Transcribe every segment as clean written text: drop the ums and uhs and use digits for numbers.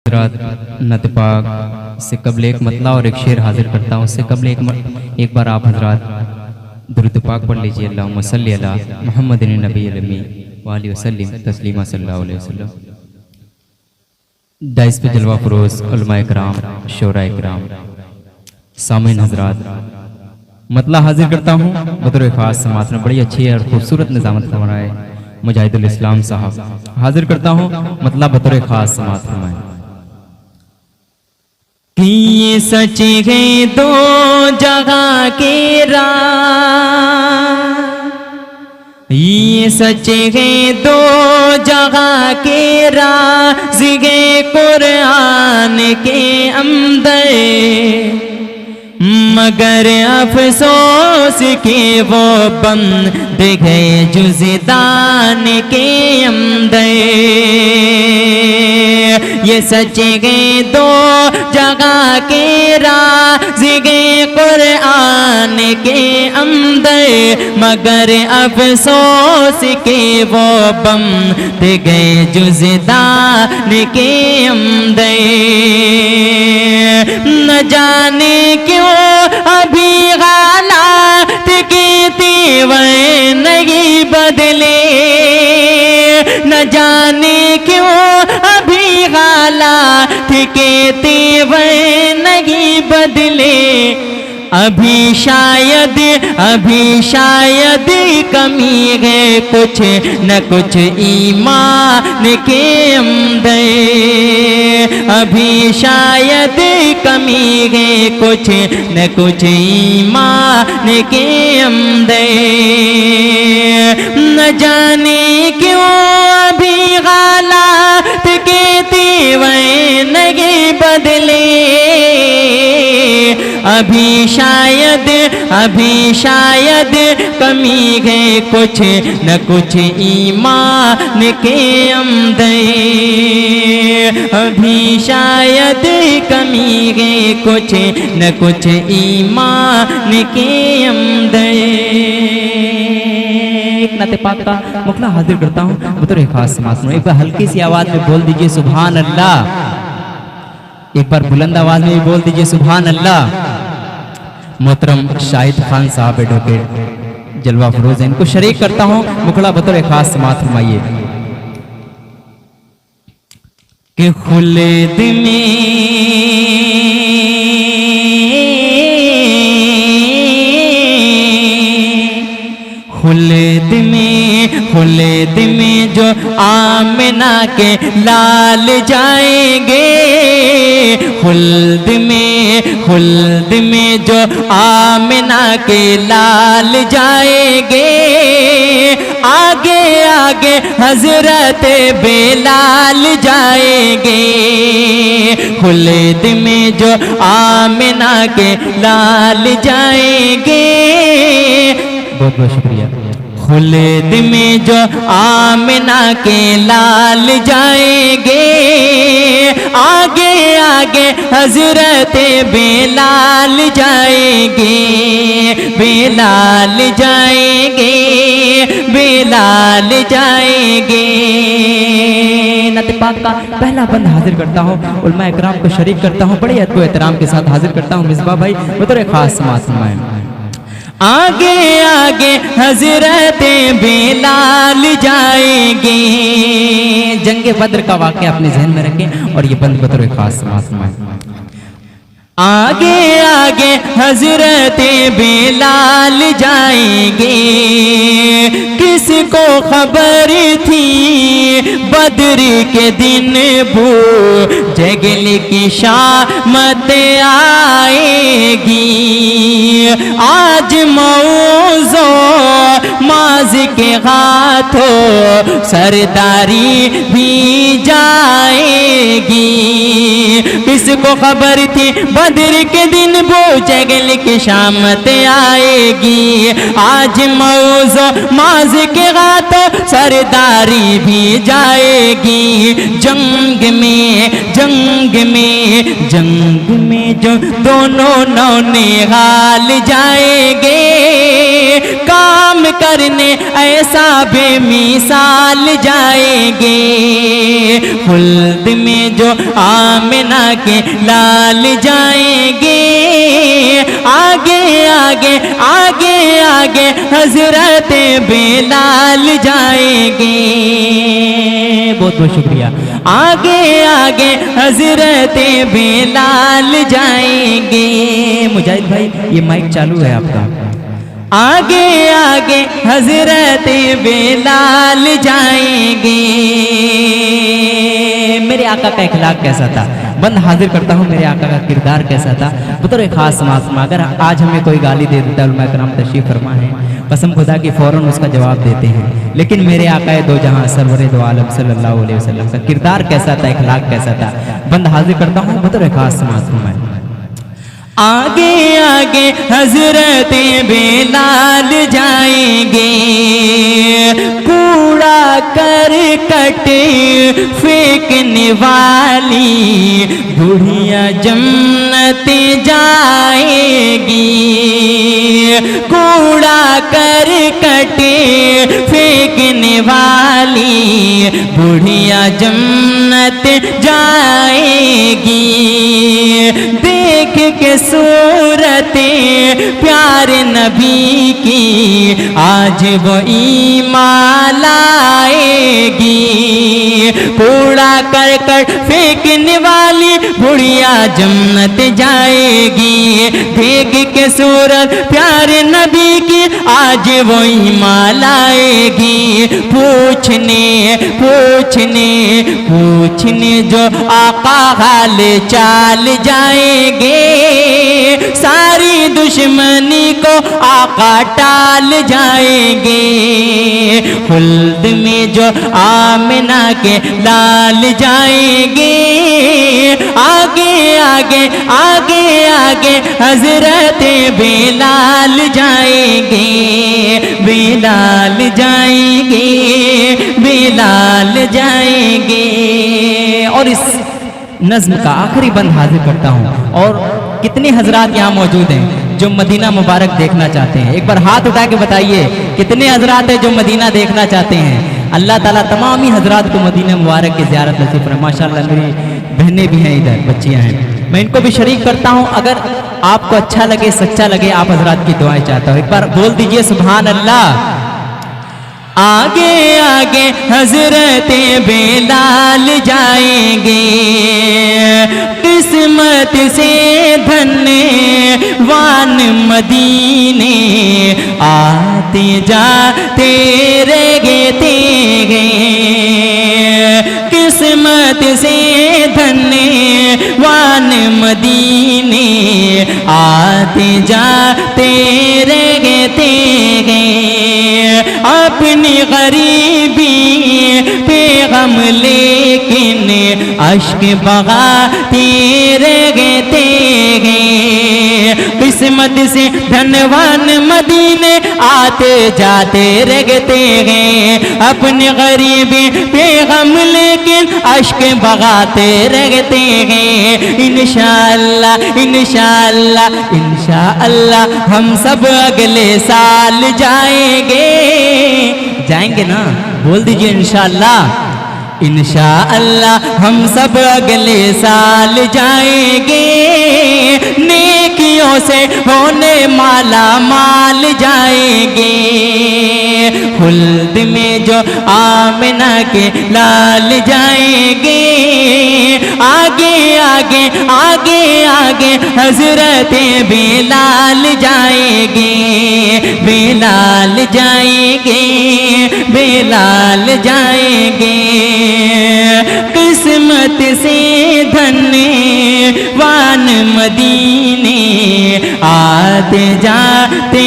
حضرات نعت پاک سے قبل ایک مطلع اور ایک شعر حاضر کرتا ہوں. اس سے قبل ایک بار آپ حضرات درود پاک پڑھ لیجئے. اللہم صلی علی محمد نبی الامی وآلہ وسلم تسلیما صلی اللہ علیہ وسلم. دائس پہ جلوہ فروز علماء کرام، شعراء کرام، سامعین حضرات، مطلع حاضر کرتا ہوں بطور خاص. سماعت میں بڑی اچھی اور خوبصورت نظامت فرمایا ہے مجاہد الاسلام صاحب. حاضر کرتا ہوں مطلب بطور خاص. سماعت فرمائیں. یہ سچ ہے دو جگہ کے راز، یہ سچ ہے دو جگہ کے راز ہے قرآن کے اندر، مگر افسوس کہ وہ بند گئے جزدان کے اندر. یہ سچ ہے دو جگہ کے راز ہے قرآن کے اندر، مگر افسوس کہ وہ بند گئے جزدان کے اندر. نہ جانے کیوں ابھی حالات کے تیور نہیں بدلے، نہ جانے کیوں ابھی حالات کے تیور نہیں بدلے. ابھی شاید کمی ہے کچھ نہ کچھ ایمان کے اندر. ابھی شاید کمی ہے کچھ نہ کچھ ایمان کے اندر. نہ جانے کیوں ابھی حالات کے تیور نہیں بدلے. ابھی شاید کمی ہے کچھ نہ کچھ ایمان کے اندر. ابھی شاید کمی ہے کچھ نہ کچھ ایمان کے اندر. ایک نعت پاک کا مطلع حاضر کرتا ہوں بطور خاص. سماعت میں ایک بار ہلکی سی آواز میں بول دیجئے سبحان اللہ. ایک بار بلند آواز میں بول دیجئے سبحان اللہ. محترم شاہد خان صاحب ڈھوکے جلوہ فروز ہیں، ان کو شریک کرتا ہوں مکھڑا بطور خاص. سماعت فرمائیے. کہ خلد میں جو آمنہ کے لال جائیں گے، خلد میں جو آمنہ کے لال جائیں گے، آگے آگے حضرت بلال جائیں گے. خلد میں جو آمنہ کے لال جائیں گے، بہت بہت شکریہ. خلد میں جو آمنہ کے لال جائیں گے، آگے آگے حضرت بلال جائیں گے، بلال جائیں گے، بلال جائیں گے. نعت پاک کا پہلا بند حاضر کرتا ہوں، علماء اکرام کو شریک کرتا ہوں، بڑے ادب و احترام کے ساتھ حاضر کرتا ہوں. مصباح بھائی بطور خاص. سماعت فرمائیں. آگے آگے حضرت بلال جائیں گے. جنگ بدر کا واقعہ اپنے ذہن میں رکھیں اور یہ بند بطور خاص. سماعت فرمائیں. آگے آگے حضرت بلال جائیں گے. کس کو خبر تھی بدر کے دن بو جگل کی شامت آئے گی. آج موضوع ماض کے ہاتھوں سرداری بھی جائے گی. کس کو خبر تھی بدر کے دن بو جگل کی شامت آئے گی. آج موضوع ماض کے ہاتھوں سرداری بھی جائے گی. جنگ میں جو دونوں نونہال جائیں گے، کام کرنے ایسا بے مثال جائیں گے، خلد میں جو آمنہ کے لال جائیں گے، آگے آگے آگے آگے حضرت بلال جائیں گے۔ بہت بہت شکریہ۔ آگے آگے حضرت بلال جائیں گے۔ مجاہد بھائی یہ مائک چالو ہے آپ کا۔ آگے آگے حضرت بلال جائیں گے۔ میرے آقا کا اخلاق کیسا تھا؟ بند حاضر کرتا ہوں میرے آقا کا کردار کیسا تھا بطور خاص معصوم۔ اگر آج ہمیں کوئی گالی دے دیتا ہے، علماء کرام تشریف فرما ہے، قسم خدا کی فوراً اس کا جواب دیتے ہیں، لیکن میرے آقا دو جہاں سرور دو عالم صلی اللہ علیہ وسلم کا کردار کیسا تھا، اخلاق کیسا تھا، بند حاضر کرتا ہوں بطور خاص معصوم ہے۔ آگے آگے حضرت بلال جائیں گے، کوڑا کرکٹ پھینکنے والی بڑھیا جنت جائے گی، کوڑا کرکٹ پھینکنے والی بڑھیا جنت جائے گی، دیکھ کے صورت پیار نبی کی آج وہ ایمان لائے گی، کوڑا کرکٹ پھینکنے والی بڑھیا جنت جائے گی، دیکھ کے صورت پیار نبی کی آج وہ ایمان لائے گی، پوچھنے پوچھنے پوچھنے جو آقا حال چال جائیں گے، ساری دشمنی کو آقا ٹال جائیں گے، خلد میں جو آمنہ کے لال جائیں گے، آگے آگے آگے آگے حضرت بلال جائیں گے، بلال جائیں گے، بلال جائیں گے۔ اور اس نظم کا آخری بند حاضر کرتا ہوں، اور کتنے حضرات یہاں موجود ہیں جو مدینہ مبارک دیکھنا چاہتے ہیں؟ ایک بار ہاتھ اٹھا کے بتائیے کتنے حضرات ہیں جو مدینہ دیکھنا چاہتے ہیں؟ اللہ تعالیٰ تمام ہی حضرات کو مدینہ مبارک کی زیارت نصیب فرمائے۔ ماشاءاللہ میری بہنیں بھی ہیں ادھر، بچیاں ہیں، میں ان کو بھی شریک کرتا ہوں۔ اگر آپ کو اچھا لگے، سچا لگے، آپ حضرات کی دعائیں چاہتا ہوں، ایک بار بول دیجئے سبحان اللہ۔ آگے آگے حضرت بلال جائیں گے، قسمت سے دھنے وان مدینے آتے جاتے رہتے ہیں، قسمت سے دھنے وان مدینے آتے جاتے رہتے ہیں، اپنی غریبی پہ غم لیکن اشک بہاتے رہتے ہیں، قسمت سے دھنوان مدینے آتے جاتے رہتے ہیں، اپنی غریبی پہ غم لیکن اشک بہاتے رہتے ہیں، انشاءاللہ انشاءاللہ انشاءاللہ ہم سب اگلے سال جائیں گے، جائیں گے نا؟ بول دیجئے انشاءاللہ، انشاءاللہ ہم سب اگلے سال جائیں گے، نیکیوں سے ہونے مالا مال جائیں گے، خلد میں جو آمنہ کے لال جائیں گے، آگے آگے آگے آگے حضرت بلال جائیں گے، بلال جائیں گے، بلال جائیں گے، قسمت سے دھنے وان مدینے آتے جاتے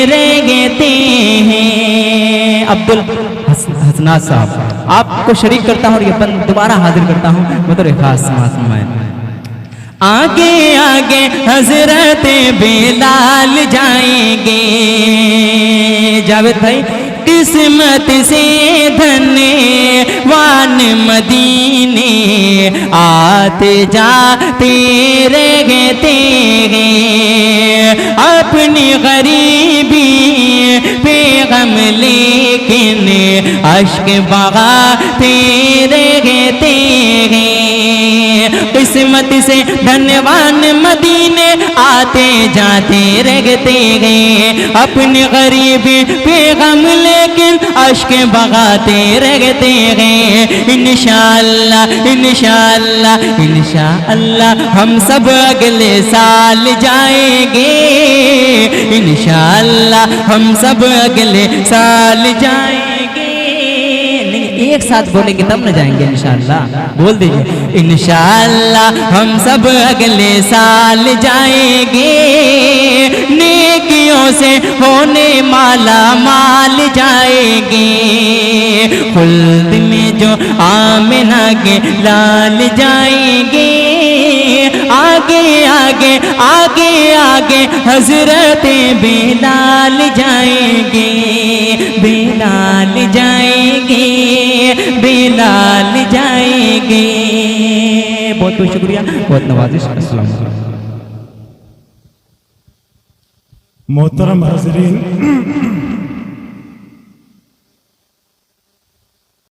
رہتے ہیں۔ عبدالحسنات صاحب آپ کو شریک کرتا ہوں اور یہ بند دوبارہ حاضر کرتا ہوں بطور خاص معصوم ہے۔ آگے آگے حضرت بلال جائیں گے، جاوید بھائی، قسمت سے دھنے وان مدینے آتے جاتے رہتے ہیں، اپنی غریبی پہ غم لیکن اشک بہاتے رہتے ہیں، قسمت سے دھنوان مدینے آتے جاتے رہتے ہیں، اپنی غریبی پہ غم لیکن اشک بہاتے رہتے ہیں۔ انشاءاللہ انشاءاللہ انشاءاللہ ہم سب اگلے سال جائیں گے، انشاءاللہ ہم سب اگلے سال جائیں گے۔ ایک ساتھ بولیں گے تب نہ جائیں گے انشاءاللہ، بول دیجئے انشاءاللہ ہم سب اگلے سال جائیں گے، نیکیوں سے ہونے مالا مال جائیں گے، خلد میں جو آمنہ کے لال جائیں گے، آگے آگے آگے آگے حضرت بلال جائیں گے، بلال جائیں گے، بلال جائیں گے۔ بہت بہت شکریہ، بہت نوازش۔ السلام علیکم۔ محترم حاضرین،